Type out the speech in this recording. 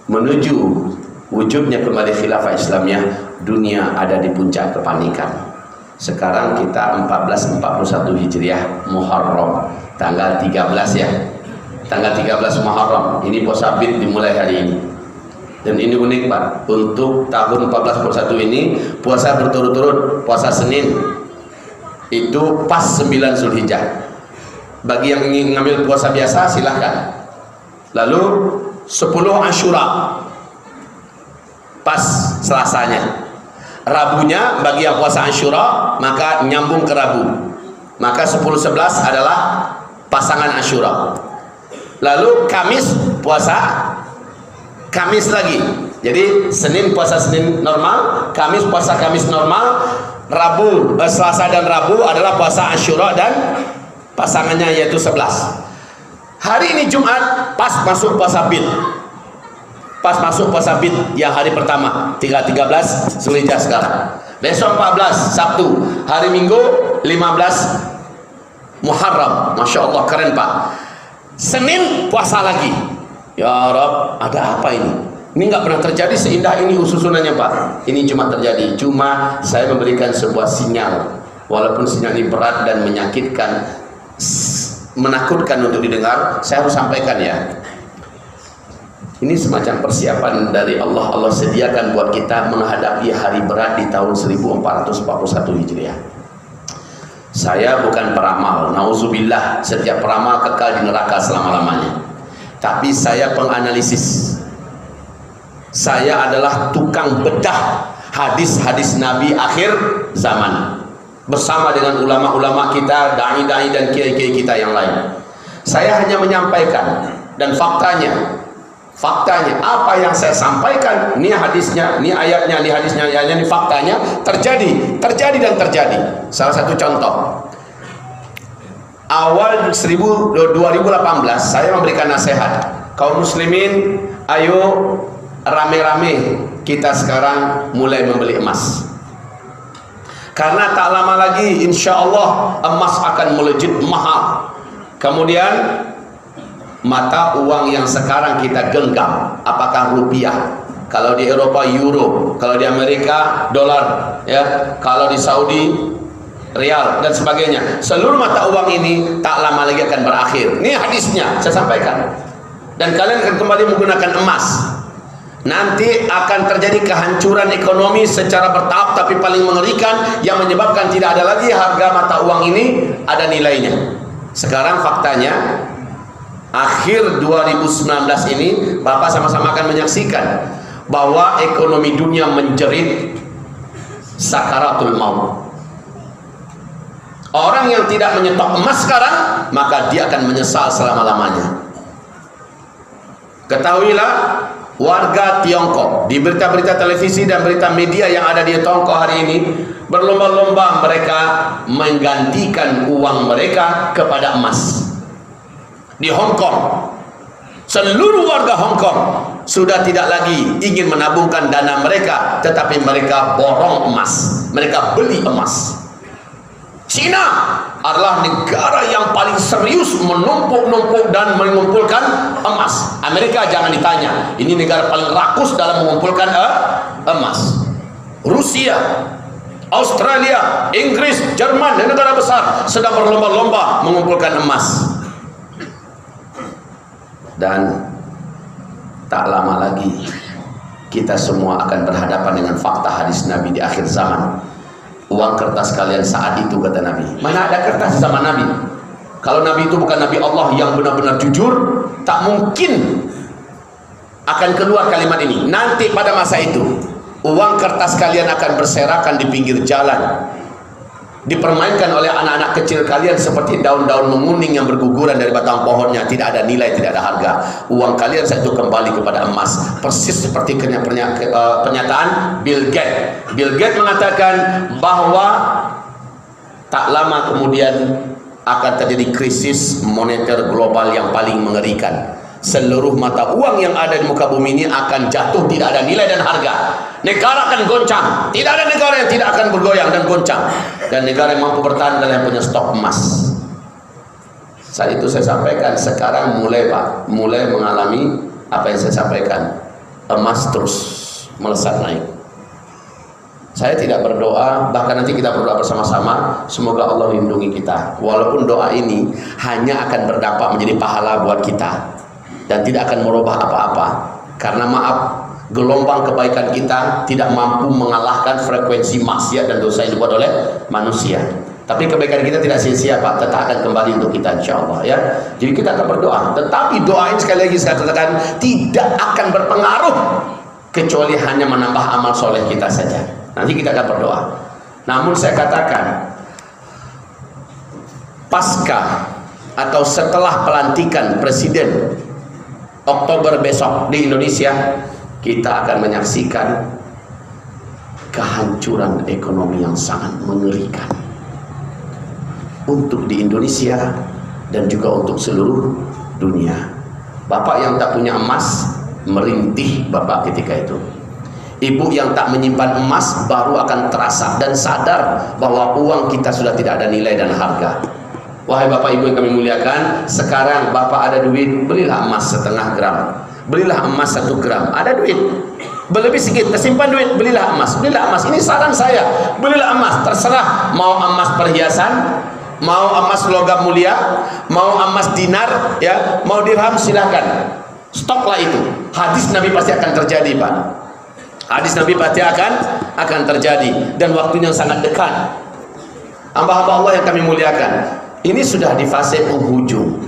menuju wujudnya kembali khilafah Islamiyah, dunia ada di puncak kepanikan. Sekarang kita 1441 Hijriah Muharram, tanggal 13 ya. Tanggal 13 Muharram. Ini puasa Bid dimulai hari ini. Dan ini unik Pak, untuk tahun 1441 ini puasa berturut-turut, puasa Senin itu pas 9 Zulhijjah. Bagi yang ingin ngambil puasa biasa silahkan. Lalu 10 Asyura pas Selasanya. Rabunya bagi yang puasa Asyura maka nyambung ke Rabu. Maka 10-11 adalah pasangan Asyura. Lalu Kamis puasa Kamis lagi. Jadi Senin puasa Senin normal, Kamis puasa Kamis normal, Rabu, Selasa dan Rabu adalah puasa Asyura dan pasangannya yaitu 11. Hari ini Jumat pas masuk puasa Bid. Pas masuk puasa Bid yang hari pertama, 13 Zulhijjah sekarang. Besok 14 Sabtu, hari Minggu 15 Muharram. Masya Allah, keren Pak. Senin puasa lagi. Ya Rob, ada apa ini? Ini nggak pernah terjadi seindah ini susunannya Pak. Ini cuma terjadi. Cuma saya memberikan sebuah sinyal. Walaupun sinyal ini berat dan menyakitkan, menakutkan untuk didengar, saya harus sampaikan ya. Ini semacam persiapan dari Allah. Allah sediakan buat kita menghadapi hari berat di tahun 1441 Hijriah. Saya bukan peramal, nauzubillah, setiap peramal kekal di neraka selama-lamanya. Tapi saya penganalisis. Saya adalah tukang bedah hadis-hadis Nabi akhir zaman bersama dengan ulama-ulama kita, dai-dai dan kiai-kiai kita yang lain. Saya hanya menyampaikan dan faktanya apa yang saya sampaikan, ini hadisnya, ini ayatnya, ini hadisnya, ini faktanya terjadi dan terjadi. Salah satu contoh, awal 2018 saya memberikan nasihat, kaum muslimin, ayo rame-rame kita sekarang mulai membeli emas, karena tak lama lagi insya Allah emas akan melejit mahal. Kemudian mata uang yang sekarang kita genggam, apakah rupiah, kalau di Eropa euro, kalau di Amerika dolar, ya, kalau di Saudi rial dan sebagainya, seluruh mata uang ini tak lama lagi akan berakhir. Ini hadisnya saya sampaikan, dan kalian akan kembali menggunakan emas. Nanti akan terjadi kehancuran ekonomi secara bertahap, tapi paling mengerikan yang menyebabkan tidak ada lagi harga mata uang ini ada nilainya. Sekarang faktanya akhir 2019 ini Bapak sama-sama akan menyaksikan bahwa ekonomi dunia menjerit sakaratul maut. Orang yang tidak menyetok emas sekarang, maka dia akan menyesal selama-lamanya. Ketahuilah, warga Tiongkok di berita-berita televisi dan berita media yang ada di Tiongkok hari ini berlomba-lomba mereka menggantikan uang mereka kepada emas. Di Hong Kong, seluruh warga Hong Kong sudah tidak lagi ingin menabungkan dana mereka, tetapi mereka borong emas, mereka beli emas. Cina adalah negara yang paling serius menumpuk-numpuk dan mengumpulkan emas. Amerika jangan ditanya, ini negara paling rakus dalam mengumpulkan emas. Rusia, Australia, Inggris, Jerman dan negara besar sedang berlomba-lomba mengumpulkan emas. Dan tak lama lagi kita semua akan berhadapan dengan fakta hadis Nabi di akhir zaman. Uang kertas kalian saat itu, kata Nabi. Mana ada kertas zaman Nabi? Kalau Nabi itu bukan Nabi Allah yang benar-benar jujur, tak mungkin akan keluar kalimat ini. Nanti pada masa itu uang kertas kalian akan berserakan di pinggir jalan, dipermainkan oleh anak-anak kecil kalian seperti daun-daun menguning yang berguguran dari batang pohonnya, tidak ada nilai, tidak ada harga. Uang kalian saat itu kembali kepada emas, persis seperti pernyataan Bill Gates. Bill Gates mengatakan bahwa tak lama kemudian akan terjadi krisis moneter global yang paling mengerikan. Seluruh mata uang yang ada di muka bumi ini akan jatuh, tidak ada nilai dan harga. Negara akan goncang, tidak ada negara yang tidak akan bergoyang dan goncang. Dan negara yang mampu bertahan adalah yang punya stok emas. Saat itu saya sampaikan, sekarang mulai Pak, mulai mengalami apa yang saya sampaikan. emas terus melesat naik. Saya tidak berdoa, bahkan nanti kita berdoa bersama-sama, semoga Allah lindungi kita. Walaupun doa ini hanya akan berdampak menjadi pahala buat kita dan tidak akan merubah apa-apa. Karena maaf, gelombang kebaikan kita tidak mampu mengalahkan frekuensi maksiat dan dosa yang dibuat oleh manusia. Tapi kebaikan kita tidak sia-sia Pak, tetap akan kembali untuk kita insya Allah ya. Jadi kita akan berdoa. Tetapi doa ini sekali lagi saya katakan tidak akan berpengaruh kecuali hanya menambah amal soleh kita saja. Nanti kita akan berdoa. Namun saya katakan, pasca atau setelah pelantikan Presiden Oktober besok di Indonesia, kita akan menyaksikan kehancuran ekonomi yang sangat mengerikan untuk di Indonesia dan juga untuk seluruh dunia. Bapak yang tak punya emas merintih Bapak ketika itu. Ibu yang tak menyimpan emas baru akan terasa dan sadar bahwa uang kita sudah tidak ada nilai dan harga. Wahai Bapak Ibu yang kami muliakan, sekarang Bapak ada duit, belilah emas 0,5 gram, belilah emas 1 gram, ada duit berlebih sedikit, tersimpan duit, belilah emas, ini saran saya, belilah emas, terserah mau emas perhiasan, mau emas logam mulia, mau emas dinar, ya, mau dirham, silahkan, stoklah itu. Hadis Nabi pasti akan terjadi Pak, hadis Nabi pasti akan terjadi dan waktunya sangat dekat. Hamba-hamba Allah yang kami muliakan, ini sudah di fase penghujung.